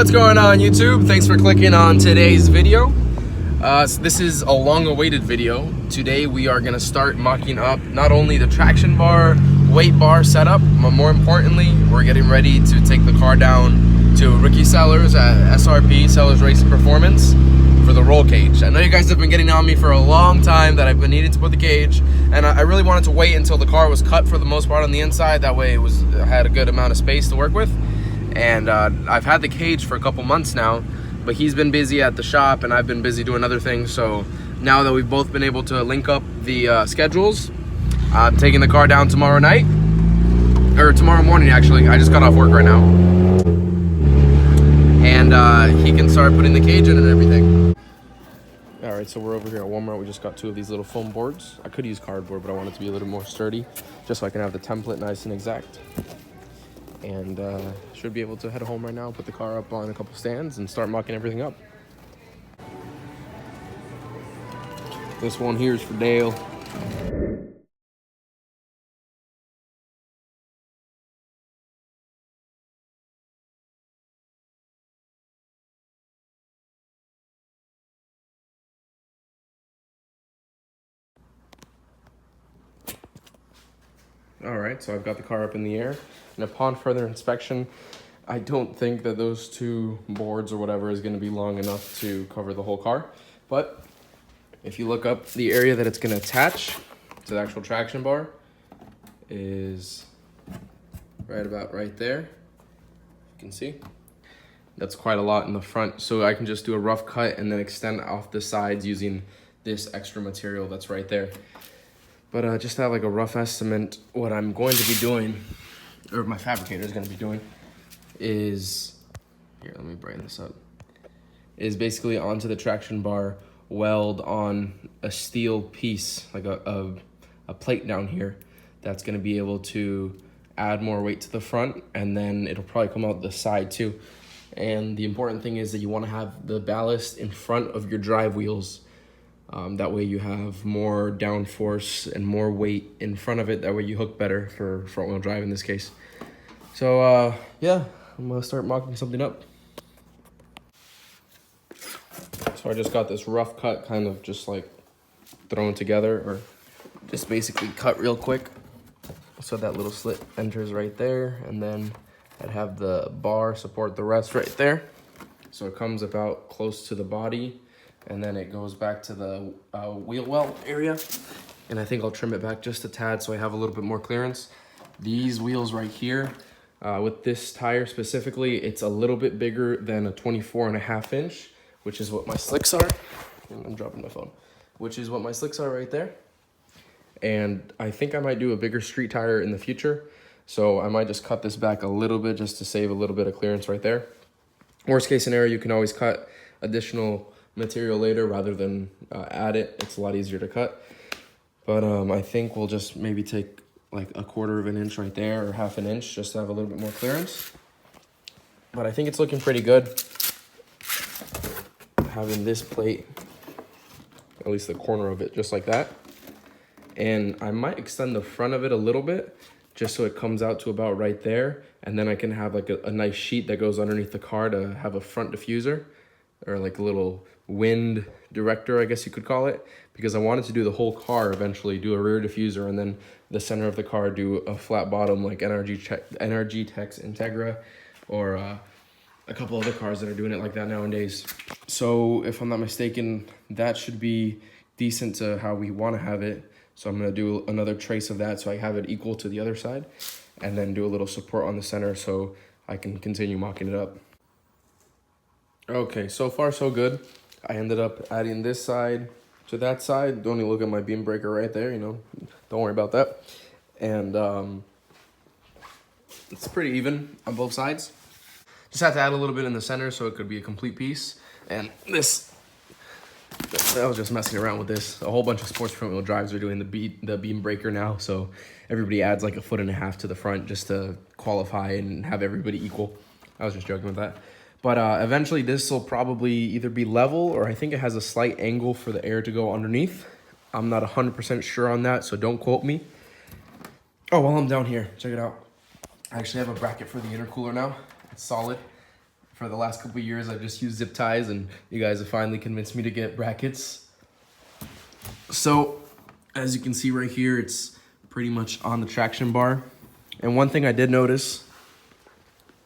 What's going on, YouTube? Thanks for clicking on today's video. So this is a long-awaited video. Today we are going to start mocking up not only the traction bar, weight bar setup, but more importantly, we're getting ready to take the car down to Ricky Sellers at SRP, Sellers Racing Performance, for the roll cage. I know you guys have been getting on me for a long time that I've been needing to put the cage, and I really wanted to wait until the car was cut for the most part on the inside. That way it had a good amount of space to work with. And I've had the cage for a couple months now, but he's been busy at the shop and I've been busy doing other things. So now that we've both been able to link up the schedules, I'm taking the car down tomorrow night, or tomorrow morning actually. I just got off work right now. And he can start putting the cage in and everything. All right, so we're over here at Walmart. We just got two of these little foam boards. I could use cardboard, but I want it to be a little more sturdy, just so I can have the template nice and exact. And should be able to head home right now, put the car up on a couple stands and start mocking everything up. This one here is for Dale. All right, so I've got the car up in the air, and upon further inspection, I don't think that those two boards or whatever is going to be long enough to cover the whole car. But if you look up, the area that it's going to attach to the actual traction bar is right about right there. You can see that's quite a lot in the front, so I can just do a rough cut and then extend off the sides using this extra material that's right there. But just to have like a rough estimate, what I'm going to be doing, or my fabricator is going to be doing, is, here, let me brighten this up, is basically onto the traction bar, weld on a steel piece, like a plate down here, that's going to be able to add more weight to the front, and then it'll probably come out the side too. And the important thing is that you want to have the ballast in front of your drive wheels. That way you have more downforce and more weight in front of it. That way you hook better for front wheel drive in this case. So yeah, I'm gonna start mocking something up. So I just got this rough cut, kind of just like thrown together, or just basically cut real quick. So that little slit enters right there, and then I'd have the bar support the rest right there. So it comes about close to the body, and then it goes back to the wheel well area. And I think I'll trim it back just a tad so I have a little bit more clearance. These wheels right here, with this tire specifically, it's a little bit bigger than a 24.5 inch, which is what my slicks are. I'm dropping my phone. Which is what my slicks are right there. And I think I might do a bigger street tire in the future. So I might just cut this back a little bit just to save a little bit of clearance right there. Worst case scenario, you can always cut additional material later rather than add it. It's a lot easier to cut. But I think we'll just maybe take like 1/4 of an inch right there, or 1/2 an inch, just to have a little bit more clearance. But I think it's looking pretty good. Having this plate, at least the corner of it, just like that. And I might extend the front of it a little bit, just so it comes out to about right there. And then I can have like a nice sheet that goes underneath the car to have a front diffuser, or like a little wind director, I guess you could call it, because I wanted to do the whole car eventually, do a rear diffuser, and then the center of the car do a flat bottom like NRG Tex Integra, or a couple other cars that are doing it like that nowadays. So if I'm not mistaken, that should be decent to how we want to have it. So I'm going to do another trace of that so I have it equal to the other side, and then do a little support on the center so I can continue mocking it up. Okay, so far so good. I ended up adding this side to that side. Don't even look at my beam breaker right there, you know, don't worry about that. And it's pretty even on both sides. Just have to add a little bit in the center so it could be a complete piece. And this, I was just messing around with this. A whole bunch of sports front wheel drives are doing the beam breaker now, so everybody adds like 1.5 feet to the front just to qualify and have everybody equal. I was just joking with that. But eventually this will probably either be level, or I think it has a slight angle for the air to go underneath. I'm not 100% sure on that, so don't quote me. Oh, while I'm down here, check it out. I actually have a bracket for the intercooler now. It's solid. For the last couple of years, I've just used zip ties, and you guys have finally convinced me to get brackets. So, as you can see right here, it's pretty much on the traction bar. And one thing I did notice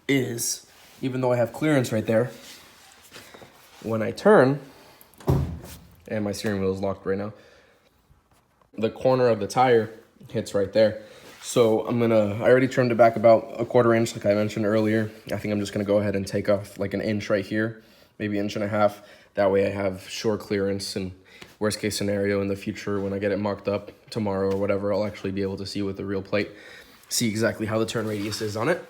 is, even though I have clearance right there, when I turn, and my steering wheel is locked right now, the corner of the tire hits right there. So I already trimmed it back about a 1/4 inch, like I mentioned earlier. I think I'm just gonna go ahead and take off like an inch right here, maybe 1.5 inches. That way I have shore clearance, and worst case scenario in the future, when I get it mocked up tomorrow or whatever, I'll actually be able to see with the real plate, see exactly how the turn radius is on it.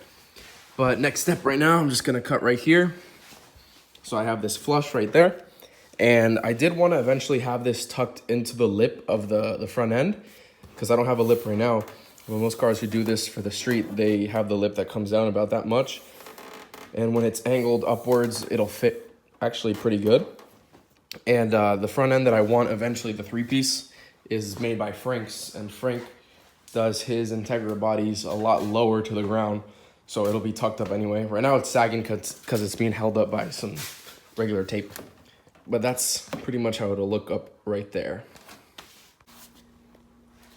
But next step right now, I'm just gonna cut right here. So I have this flush right there. And I did wanna eventually have this tucked into the lip of the front end, because I don't have a lip right now. Well, most cars who do this for the street, they have the lip that comes down about that much. And when it's angled upwards, it'll fit actually pretty good. And the front end that I want eventually, the 3-piece, is made by Frank's. And Frank does his Integra bodies a lot lower to the ground, so it'll be tucked up anyway. Right now it's sagging because it's being held up by some regular tape. But that's pretty much how it'll look up right there.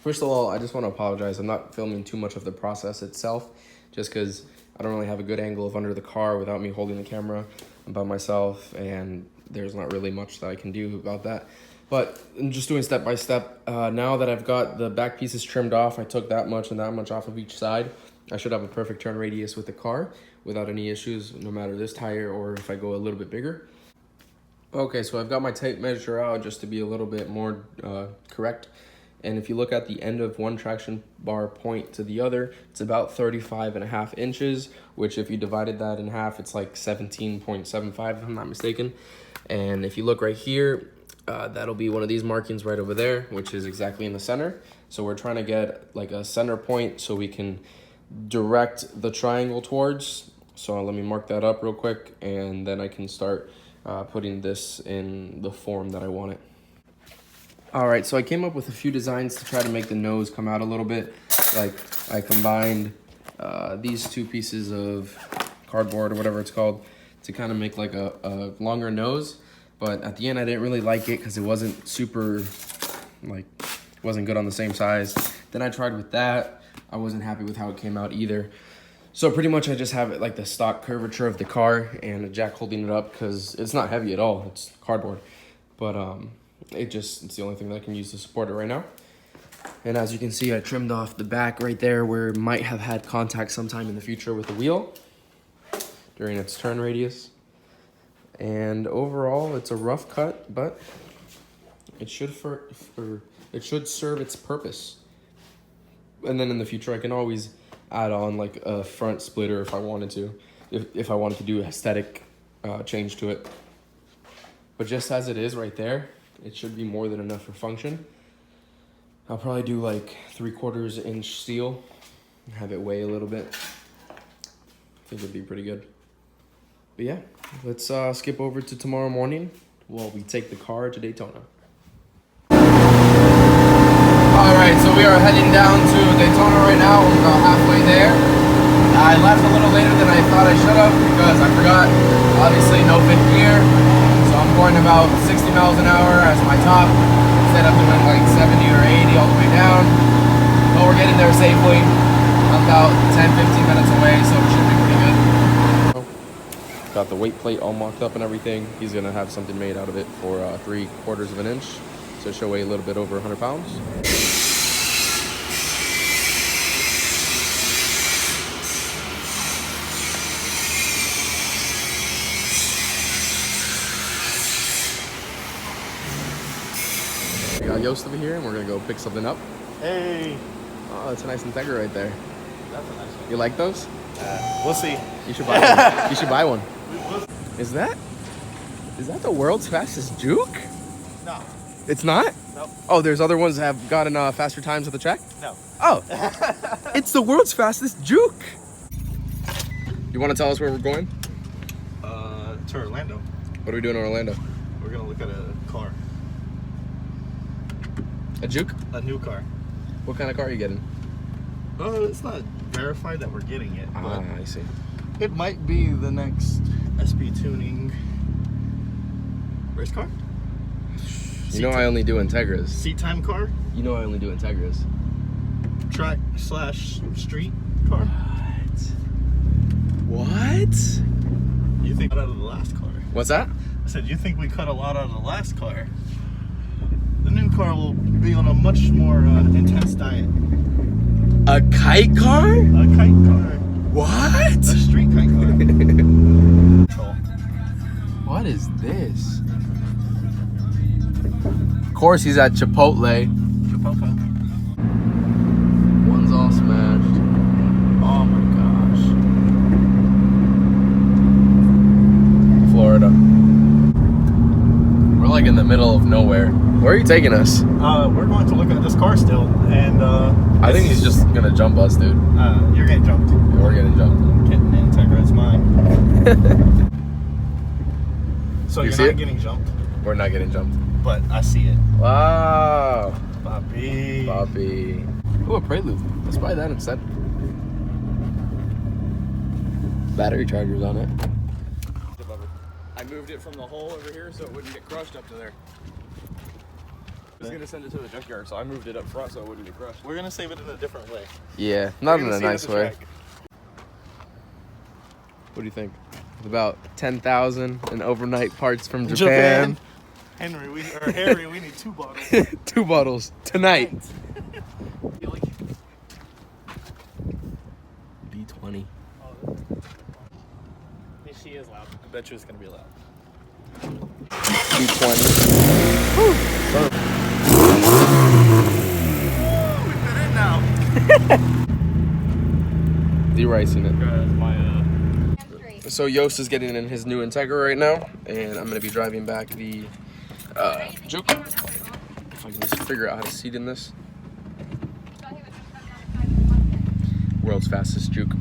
First of all, I just want to apologize. I'm not filming too much of the process itself, just because I don't really have a good angle of under the car without me holding the camera by myself, and there's not really much that I can do about that. But I'm just doing step by step. Now that I've got the back pieces trimmed off, I took that much and that much off of each side. I should have a perfect turn radius with the car without any issues, no matter this tire or if I go a little bit bigger. Okay, so I've got my tape measure out just to be a little bit more correct. And if you look at the end of one traction bar point to the other, it's about 35.5 inches, which if you divided that in half, it's like 17.75 if I'm not mistaken. And if you look right here, that'll be one of these markings right over there, which is exactly in the center. So we're trying to get like a center point so we can direct the triangle towards. So let me mark that up real quick, and then I can start putting this in the form that I want it. All right, so I came up with a few designs to try to make the nose come out a little bit. Like I combined these 2 pieces of cardboard or whatever it's called to kind of make like a longer nose. But at the end, I didn't really like it because it wasn't super, like, wasn't good on the same size. Then I tried with that. I wasn't happy with how it came out either. So pretty much I just have it like the stock curvature of the car and a jack holding it up, because it's not heavy at all. It's cardboard. But it's the only thing that I can use to support it right now. And as you can see, I trimmed off the back right there where it might have had contact sometime in the future with the wheel during its turn radius. And overall, it's a rough cut, but it should it should serve its purpose. And then in the future, I can always add on like a front splitter if I wanted to, if I wanted to do aesthetic change to it. But just as it is right there, it should be more than enough for function. I'll probably do like 3/4 inch steel, have it weigh a little bit. I think it'd be pretty good. But yeah, let's skip over to tomorrow morning while we take the car to Daytona. All right, so we are heading down to Daytona right now. We're about halfway there. I left a little later than I thought I should have because I forgot, obviously, no fifth gear. So I'm going about 60 miles an hour as my top, instead of doing like 70 or 80 all the way down. But we're getting there safely. I'm about 10-15 minutes away, so it should be pretty good. Got the weight plate all mocked up and everything. He's gonna have something made out of it for 3/4 of an inch, so it should weigh a little bit over 100 pounds. We got Yost over here, and we're gonna go pick something up. Hey. Oh, that's a nice Integra right there. That's a nice one. You like those? We'll see. You should buy one. You should buy one. Is that the world's fastest juke? No. It's not? Nope. Oh, there's other ones that have gotten faster times at the track? No. Oh. It's the world's fastest juke. You want to tell us where we're going? To Orlando. What are we doing in Orlando? We're gonna look at a car. A juke? A new car. What kind of car are you getting? It's not verified that we're getting it, but I see. it might be the next SB tuning race car. You know I only do Integras. Seat time car. You know I only do Integras. Track / street car. What? You think out of the last car? What's that? I said you think we cut a lot out of the last car. The new car will be on a much more intense diet. A kite car? A kite car. What? A street kite car. What is this? Of course he's at Chipotle. One's all smashed. Oh my gosh. Florida. We're like in the middle of nowhere. Where are you taking us? We're going to look at this car still, and I think he's just gonna jump us, dude. you're getting jumped. Yeah, we're getting jumped. Getting Integra, it's mine. So You you're see not it? getting jumped, We're not getting jumped. but I see it. Wow. Bobby. Bobby. Ooh, a Prelude. Let's buy that instead. Battery chargers on it. I moved it from the hole over here so it wouldn't get crushed up to there. I was gonna send it to the junkyard, so I moved it up front so it wouldn't get crushed. We're gonna save it in a different way. Yeah, not in We're a gonna nice save it at way. the track. What do you think? It's about 10,000 in overnight parts from Japan. Harry, we need 2 bottles. 2 bottles tonight. B20. She is loud. I bet you it's gonna be loud. B20. We fit in now. De-ricing it. My So Yost is getting in his new Integra right now, and I'm gonna be driving back the Juke. If I can just figure out how to seat in this. World's fastest Juke.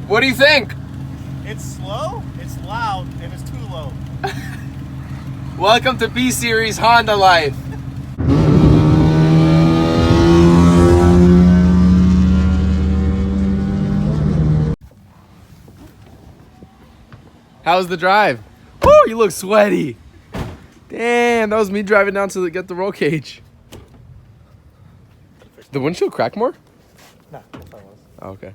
What do you think? It's slow, it's loud, and it's too low. Welcome to B Series Honda life. How's the drive? Woo, you look sweaty. Damn, that was me driving down to get the roll cage. The windshield crack more? Nah, that's all it was. Oh, okay.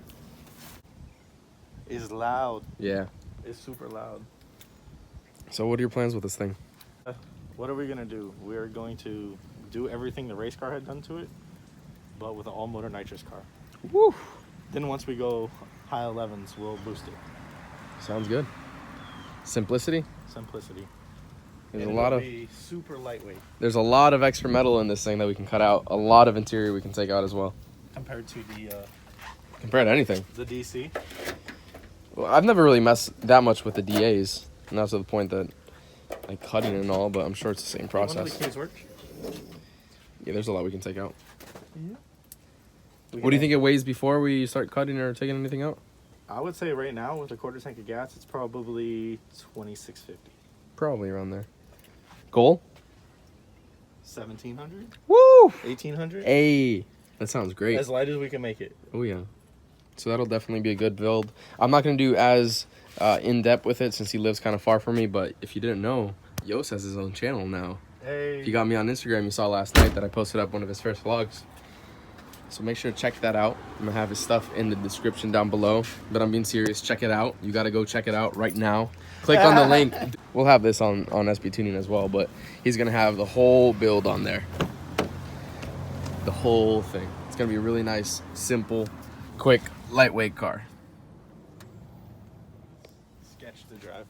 It's loud. Yeah. It's super loud. So what are your plans with this thing? What are we gonna do? We're going to do everything the race car had done to it, but with an all-motor nitrous car. Woo. Then once we go high 11s, we'll boost it. Sounds good. Simplicity. Simplicity. There's And a lot it'll of be super lightweight there's a lot of extra metal in this thing that we can cut out. A lot of interior we can take out as well. compared to Compared to anything. the DC. Well, I've never really messed that much with the DAs, not to the point that like cutting and all, but I'm sure it's the same One of process. the keys work. Yeah, there's a lot we can take out. Yeah. What do you think it weighs before we start cutting or taking anything out? I would say right now with a quarter tank of gas, it's probably 2650. Probably around there. Goal? 1700? Woo! 1800? Hey, that sounds great. As light as we can make it. Oh yeah. So that'll definitely be a good build. I'm not gonna do as in depth with it since he lives kind of far from me. But if you didn't know, Yost has his own channel now. Hey. If you got me on Instagram, you saw last night that I posted up one of his first vlogs. So make sure to check that out. I'm gonna have his stuff in the description down below. But I'm being serious. Check it out. You gotta go check it out right now. Click on the link. We'll have this on SB Tuning as well. But he's gonna have the whole build on there. The whole thing. It's gonna be a really nice, simple, quick, lightweight car. Sketch to drive.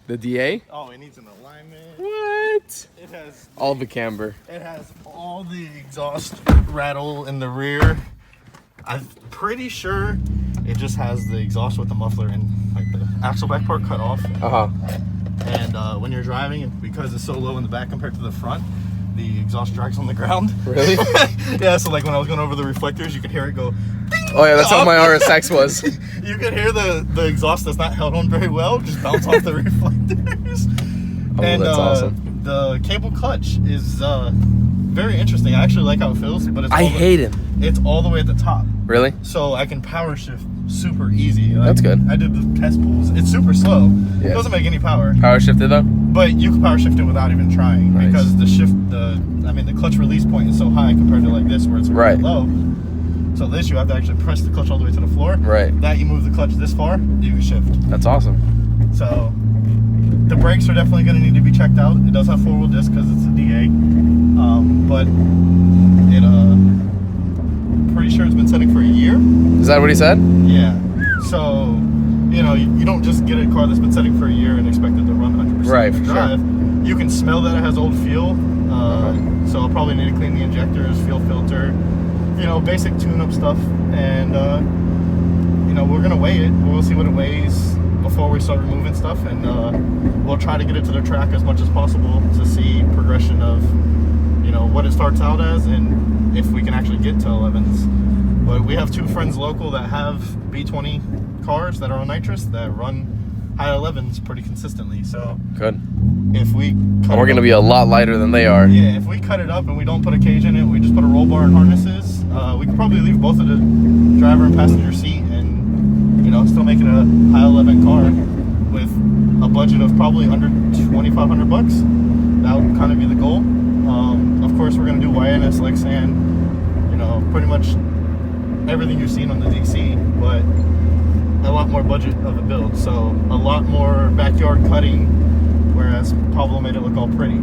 The DA? Oh, it needs an alignment. What? It has All the camber. It has all the exhaust rattle in the rear. I'm pretty sure it just has the exhaust with the muffler and like the axle back part cut off. Uh-huh. And when you're driving, because it's so low in the back compared to the front, the exhaust drags on the ground. Really? Yeah, so like when I was going over the reflectors, you could hear it go ding. Oh yeah, that's how my RSX was. You could hear the exhaust that's not held on very well just bounce off the reflectors. Oh, And that's awesome. the cable clutch is very interesting. I actually like how it feels, but it's I hate him. It's all the way at the top. Really? So I can power shift super easy. That's good. I did the test pulls. It's super slow. Yeah. It doesn't make any power. Power shifted though? But you can power shift it without even trying, Nice. because the clutch release point is so high compared to like this where it's really low. So this, you have to actually press the clutch all the way to the floor. Right. That you move the clutch this far, you can shift. That's awesome. So the brakes are definitely going to need to be checked out. It does have 4-wheel disc because it's a DA, but pretty sure it's been setting for a year. Is that what he said? Yeah. So you don't just get a car that's been setting for a year and expect it to run 100% Right, for drive. Sure. You can smell that it has old fuel. So I'll probably need to clean the injectors, fuel filter, basic tune-up stuff, and we're gonna weigh it. We'll see what it weighs before we start removing stuff, and we'll try to get it to the track as much as possible to see progression of what it starts out as, and if we can actually get to 11s. But we have 2 friends local that have B20 cars that are on nitrous that run high 11s pretty consistently. So good. If we we're going to be a lot lighter than they are. Yeah, if we cut it up and we don't put a cage in it, we just put a roll bar and harnesses, we could probably leave both of the driver and passenger seat and still make it a high 11 car with a budget of probably under $2,500. That would kind of be the goal. Of course, we're going to do YNS, Lexan, pretty much everything you've seen on the DC, but a lot more budget of a build. So a lot more backyard cutting, whereas Pablo made it look all pretty.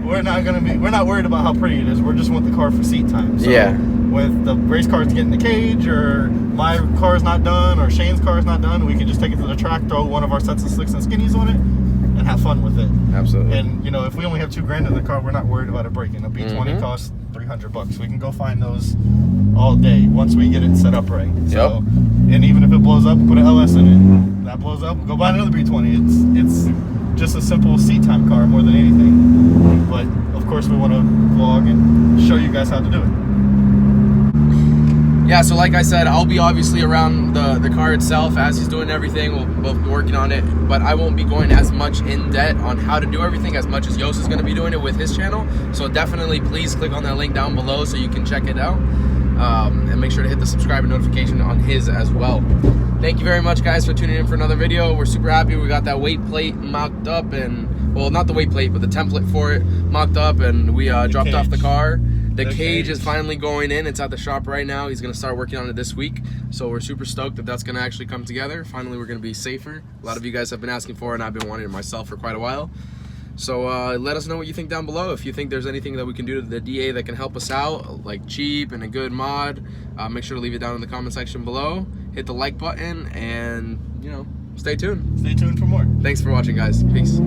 We're not worried about how pretty it is. We just want the car for seat time. So yeah. With the race cars getting the cage, or my car's not done, or Shane's car's not done, we can just take it to the track, throw one of our sets of slicks and skinnies on it, and have fun with it. Absolutely. And if we only have $2,000 in the car, we're not worried about it breaking. A B20 costs $300. We can go find those all day once we get it set up right. So, and even if it blows up, put an LS in it. That blows up, we'll go buy another B20. It's just a simple seat time car more than anything. But of course, we want to vlog and show you guys how to do it. Yeah, so like I said, I'll be obviously around the car itself as he's doing everything. We'll both be working on it, but I won't be going as much in depth on how to do everything as much as Yost is going to be doing it with his channel. So definitely please click on that link down below so you can check it out. And make sure to hit the subscribe and notification on his as well. Thank you very much, guys, for tuning in for another video. We're super happy we got that weight plate mocked up, and well, not the weight plate, but the template for it mocked up, and we dropped off the car. The cage is finally going in. It's at the shop right now. He's going to start working on it this week. So we're super stoked that that's going to actually come together. Finally, we're going to be safer. A lot of you guys have been asking for it, and I've been wanting it myself for quite a while. So let us know what you think down below. If you think there's anything that we can do to the DA that can help us out, like cheap and a good mod, make sure to leave it down in the comment section below. Hit the like button and, stay tuned. Stay tuned for more. Thanks for watching, guys. Peace.